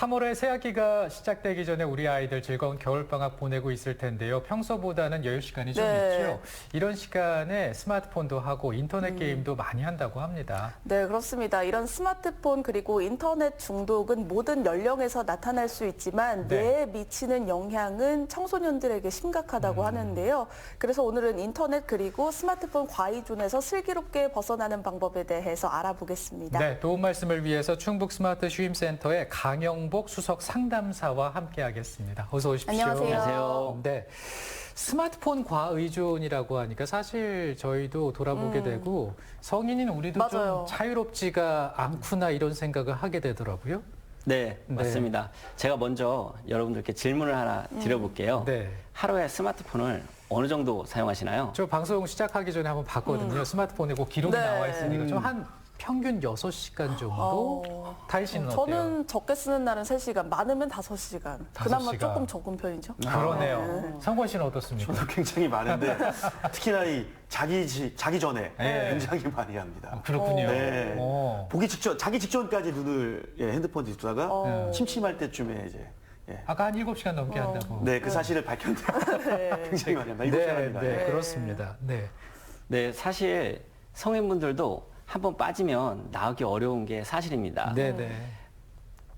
3월에 새학기가 시작되기 전에 우리 아이들 즐거운 겨울방학 보내고 있을 텐데요. 평소보다는 여유 시간이 좀 있죠. 이런 시간에 스마트폰도 하고 인터넷 게임도 많이 한다고 합니다. 네, 그렇습니다. 이런 스마트폰 그리고 인터넷 중독은 모든 연령에서 나타날 수 있지만 뇌에 미치는 영향은 청소년들에게 심각하다고 하는데요. 그래서 오늘은 인터넷 그리고 스마트폰 과의존에서 슬기롭게 벗어나는 방법에 대해서 알아보겠습니다. 네, 도움 말씀을 위해서 충북 스마트 쉼센터의 강영복 수석 상담사와 함께하겠습니다. 어서 오십시오. 안녕하세요. 네, 스마트폰 과의존이라고 하니까 사실 저희도 돌아보게 되고 성인인 우리도 맞아요. 좀 자유롭지가 않구나 이런 생각을 하게 되더라고요. 네, 맞습니다. 제가 먼저 여러분들께 질문을 하나 드려볼게요. 네. 하루에 스마트폰을 어느 정도 사용하시나요? 저 방송 시작하기 전에 한번 봤거든요. 스마트폰에 꼭 기록이 나와 있으니까 좀 한 평균 6시간 정도? 다희 씨는 어때요? 저는 적게 쓰는 날은 3시간, 많으면 5시간. 그나마 5시간. 조금 적은 편이죠. 그러네요. 성권 씨는 어떻습니까? 저도 굉장히 많은데 특히나 이 자기 전에 네. 굉장히 많이 합니다. 그렇군요. 네. 어. 보기 직전, 자기 직전까지 눈을 핸드폰 뒤두다가 침침할 때쯤에 이제 아까 한 7시간 넘게 한다고. 네, 그 사실을 밝혔는데 굉장히 많이 합니다. 이곳 네, 합니다. 네, 그렇습니다. 네. 네, 사실 성인분들도 한번 빠지면 나오기 어려운 게 사실입니다. 네, 네.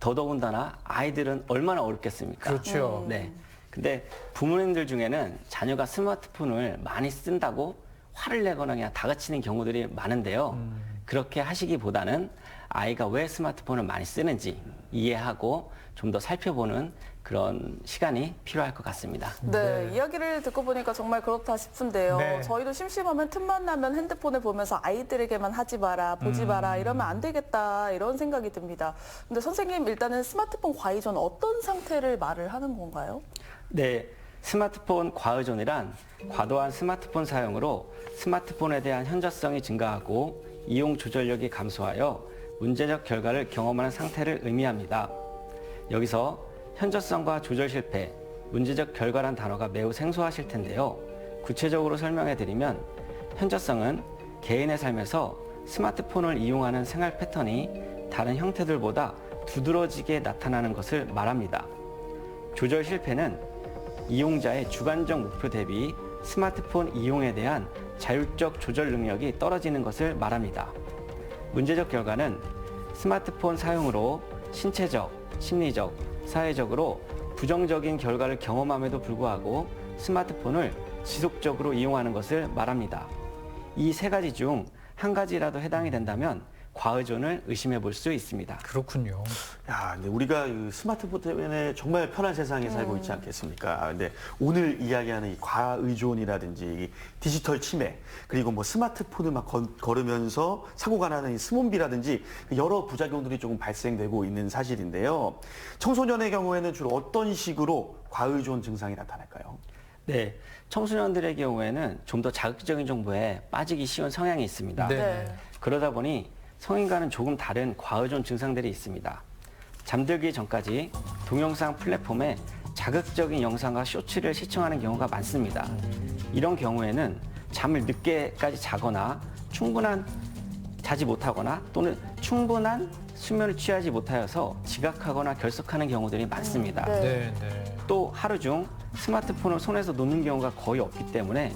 더더군다나 아이들은 얼마나 어렵겠습니까? 그렇죠. 네. 근데 부모님들 중에는 자녀가 스마트폰을 많이 쓴다고 화를 내거나 그냥 다그치는 경우들이 많은데요. 그렇게 하시기보다는 아이가 왜 스마트폰을 많이 쓰는지 이해하고 좀 더 살펴보는 그런 시간이 필요할 것 같습니다. 네, 이야기를 듣고 보니까 정말 그렇다 싶은데요. 네. 저희도 심심하면 틈만 나면 핸드폰을 보면서 아이들에게만 하지 마라, 보지 마라 이러면 안 되겠다 이런 생각이 듭니다. 근데 선생님 일단은 스마트폰 과의존 어떤 상태를 말을 하는 건가요? 네, 스마트폰 과의존이란 과도한 스마트폰 사용으로 스마트폰에 대한 현저성이 증가하고 이용 조절력이 감소하여 문제적 결과를 경험하는 상태를 의미합니다. 여기서 현저성과 조절 실패, 문제적 결과란 단어가 매우 생소하실 텐데요. 구체적으로 설명해 드리면 현저성은 개인의 삶에서 스마트폰을 이용하는 생활 패턴이 다른 형태들보다 두드러지게 나타나는 것을 말합니다. 조절 실패는 이용자의 주관적 목표 대비 스마트폰 이용에 대한 자율적 조절 능력이 떨어지는 것을 말합니다. 문제적 결과는 스마트폰 사용으로 신체적, 심리적, 사회적으로 부정적인 결과를 경험함에도 불구하고 스마트폰을 지속적으로 이용하는 것을 말합니다. 이 세 가지 중 한 가지라도 해당이 된다면 과의존을 의심해 볼 수 있습니다. 그렇군요. 야, 근데 우리가 이 스마트폰 때문에 정말 편한 세상에 살고 있지 않겠습니까? 근데 오늘 이야기하는 이 과의존이라든지 이 디지털 치매, 그리고 뭐 스마트폰을 막 걸으면서 사고가 나는 이 스몬비라든지 여러 부작용들이 조금 발생되고 있는 사실인데요. 청소년의 경우에는 주로 어떤 식으로 과의존 증상이 나타날까요? 네, 청소년들의 경우에는 좀 더 자극적인 정보에 빠지기 쉬운 성향이 있습니다. 네. 그러다 보니 성인과는 조금 다른 과의존 증상들이 있습니다. 잠들기 전까지 동영상 플랫폼에 자극적인 영상과 쇼츠를 시청하는 경우가 많습니다. 이런 경우에는 잠을 늦게까지 자거나 자지 못하거나 또는 충분한 수면을 취하지 못하여서 지각하거나 결석하는 경우들이 많습니다. 네, 네. 또 하루 중 스마트폰을 손에서 놓는 경우가 거의 없기 때문에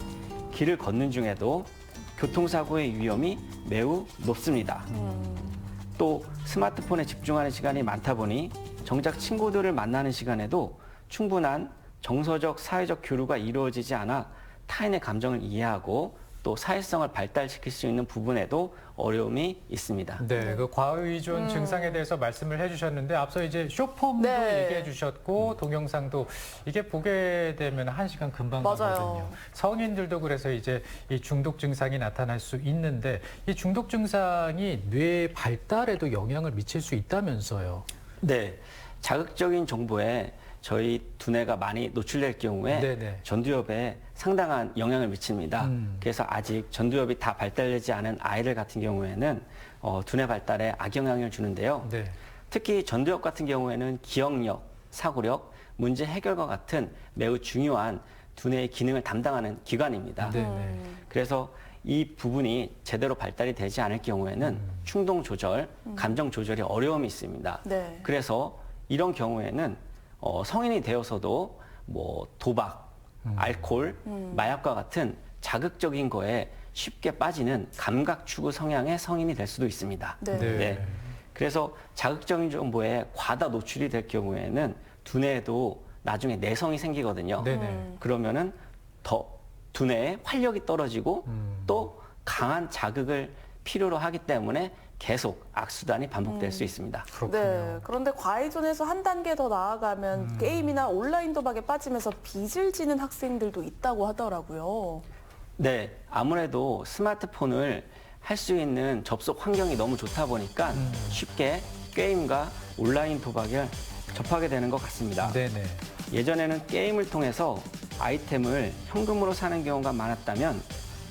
길을 걷는 중에도 교통사고의 위험이 매우 높습니다. 또 스마트폰에 집중하는 시간이 많다 보니 정작 친구들을 만나는 시간에도 충분한 정서적, 사회적 교류가 이루어지지 않아 타인의 감정을 이해하고 또 사회성을 발달시킬 수 있는 부분에도 어려움이 있습니다. 네, 그 과의존 증상에 대해서 말씀을 해주셨는데 앞서 이제 쇼폼도 얘기해 주셨고 동영상도 이게 보게 되면 1시간 금방 가거든요. 성인들도 그래서 이제 이 중독 증상이 나타날 수 있는데 이 중독 증상이 뇌 발달에도 영향을 미칠 수 있다면서요. 네, 자극적인 정보에 저희 두뇌가 많이 노출될 경우에 전두엽에 상당한 영향을 미칩니다. 그래서 아직 전두엽이 다 발달되지 않은 아이들 같은 경우에는 두뇌 발달에 악영향을 주는데요. 특히 전두엽 같은 경우에는 기억력, 사고력, 문제 해결과 같은 매우 중요한 두뇌의 기능을 담당하는 기관입니다. 그래서 이 부분이 제대로 발달이 되지 않을 경우에는 충동 조절, 감정 조절이 어려움이 있습니다. 그래서 이런 경우에는 성인이 되어서도 뭐 도박, 알코올, 마약과 같은 자극적인 거에 쉽게 빠지는 감각 추구 성향의 성인이 될 수도 있습니다. 네. 그래서 자극적인 정보에 과다 노출이 될 경우에는 두뇌에도 나중에 내성이 생기거든요. 그러면은 더 두뇌에 활력이 떨어지고 또 강한 자극을 필요로 하기 때문에 계속 악순환이 반복될 수 있습니다. 그렇군요. 네. 그런데 과의존에서 한 단계 더 나아가면 게임이나 온라인 도박에 빠지면서 빚을 지는 학생들도 있다고 하더라고요. 네, 아무래도 스마트폰을 할 수 있는 접속 환경이 너무 좋다 보니까 쉽게 게임과 온라인 도박을 접하게 되는 것 같습니다. 네네. 예전에는 게임을 통해서 아이템을 현금으로 사는 경우가 많았다면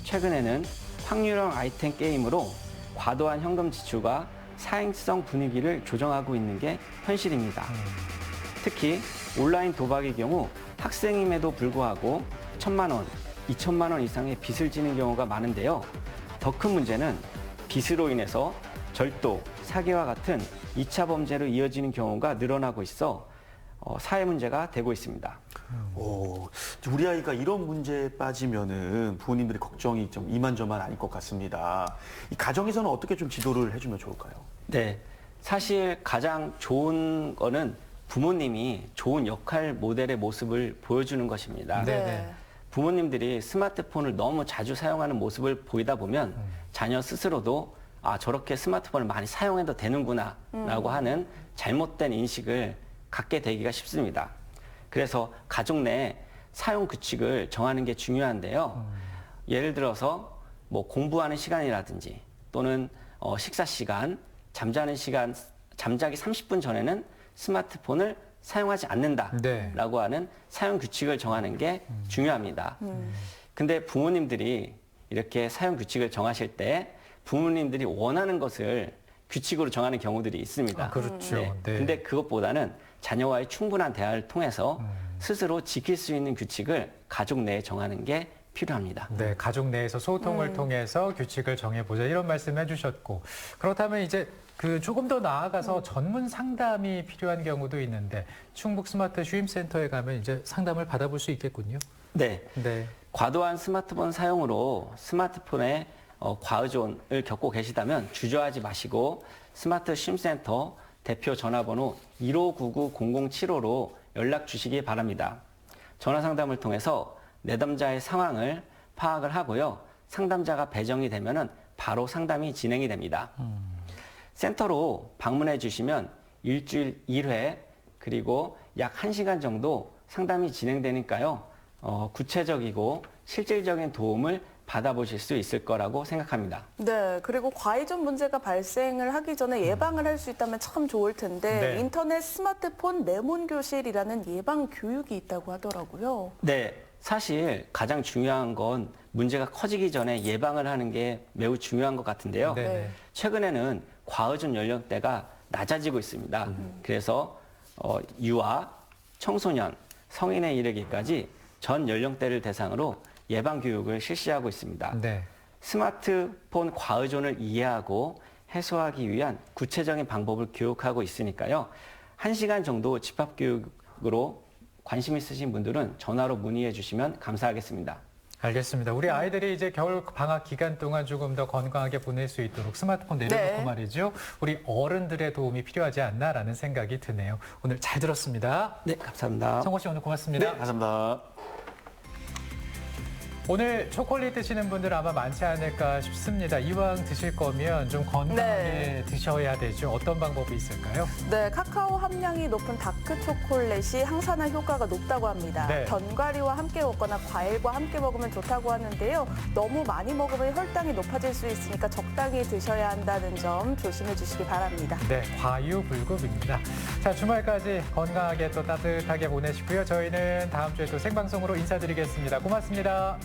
최근에는 확률형 아이템 게임으로 과도한 현금 지출과 사행성 분위기를 조정하고 있는 게 현실입니다. 특히 온라인 도박의 경우 학생임에도 불구하고 1,000만 원, 2천만 원 이상의 빚을 지는 경우가 많은데요. 더 큰 문제는 빚으로 인해서 절도, 사기와 같은 2차 범죄로 이어지는 경우가 늘어나고 있어 사회 문제가 되고 있습니다. 우리 아이가 이런 문제에 빠지면은 부모님들이 걱정이 좀 이만저만 아닐 것 같습니다. 이 가정에서는 어떻게 좀 지도를 해주면 좋을까요? 네, 사실 가장 좋은 거는 부모님이 좋은 역할 모델의 모습을 보여주는 것입니다. 네네. 부모님들이 스마트폰을 너무 자주 사용하는 모습을 보이다 보면 자녀 스스로도 아, 저렇게 스마트폰을 많이 사용해도 되는구나 라고 하는 잘못된 인식을 갖게 되기가 쉽습니다. 그래서 가족 내 사용 규칙을 정하는 게 중요한데요. 예를 들어서 뭐 공부하는 시간이라든지 또는 식사 시간, 잠자는 시간, 잠자기 30분 전에는 스마트폰을 사용하지 않는다라고 하는 사용 규칙을 정하는 게 중요합니다. 근데 부모님들이 이렇게 사용 규칙을 정하실 때 부모님들이 원하는 것을 규칙으로 정하는 경우들이 있습니다. 그렇죠. 네. 근데 그것보다는 자녀와의 충분한 대화를 통해서 스스로 지킬 수 있는 규칙을 가족 내에 정하는 게 필요합니다. 네, 가족 내에서 소통을 통해서 규칙을 정해보자 이런 말씀 해주셨고 그렇다면 이제 조금 더 나아가서 전문 상담이 필요한 경우도 있는데 충북 스마트 휴임센터에 가면 이제 상담을 받아볼 수 있겠군요. 네. 네. 과도한 스마트폰 사용으로 스마트폰에 과의존을 겪고 계시다면 주저하지 마시고 스마트 휴임센터 대표 전화번호 1599-0075로 연락 주시기 바랍니다. 전화 상담을 통해서 내담자의 상황을 파악을 하고요. 상담자가 배정이 되면은 바로 상담이 진행이 됩니다. 센터로 방문해 주시면 일주일 1회 그리고 약 1시간 정도 상담이 진행되니까요. 구체적이고 실질적인 도움을 받아보실 수 있을 거라고 생각합니다. 네, 그리고 과의존 문제가 발생을 하기 전에 예방을 할 수 있다면 참 좋을 텐데 네. 인터넷 스마트폰 내문 교실이라는 예방 교육이 있다고 하더라고요. 네, 사실 가장 중요한 건 문제가 커지기 전에 예방을 하는 게 매우 중요한 것 같은데요. 네. 최근에는 과의존 연령대가 낮아지고 있습니다. 그래서 유아, 청소년, 성인에 이르기까지 전 연령대를 대상으로 예방 교육을 실시하고 있습니다. 네. 스마트폰 과의존을 이해하고 해소하기 위한 구체적인 방법을 교육하고 있으니까요. 1시간 정도 집합교육으로 관심 있으신 분들은 전화로 문의해 주시면 감사하겠습니다. 알겠습니다. 우리 아이들이 이제 겨울 방학 기간 동안 조금 더 건강하게 보낼 수 있도록 스마트폰 내려놓고 네. 말이죠. 우리 어른들의 도움이 필요하지 않나라는 생각이 드네요. 오늘 잘 들었습니다. 네, 감사합니다. 성호 씨 오늘 고맙습니다. 네, 감사합니다. 오늘 초콜릿 드시는 분들 아마 많지 않을까 싶습니다. 이왕 드실 거면 좀 건강하게 드셔야 되죠. 어떤 방법이 있을까요? 네, 카카오 함량이 높은 다크 초콜릿이 항산화 효과가 높다고 합니다. 네. 견과류와 함께 먹거나 과일과 함께 먹으면 좋다고 하는데요. 너무 많이 먹으면 혈당이 높아질 수 있으니까 적당히 드셔야 한다는 점 조심해 주시기 바랍니다. 네, 과유불급입니다. 자, 주말까지 건강하게 또 따뜻하게 보내시고요. 저희는 다음 주에 또 생방송으로 인사드리겠습니다. 고맙습니다.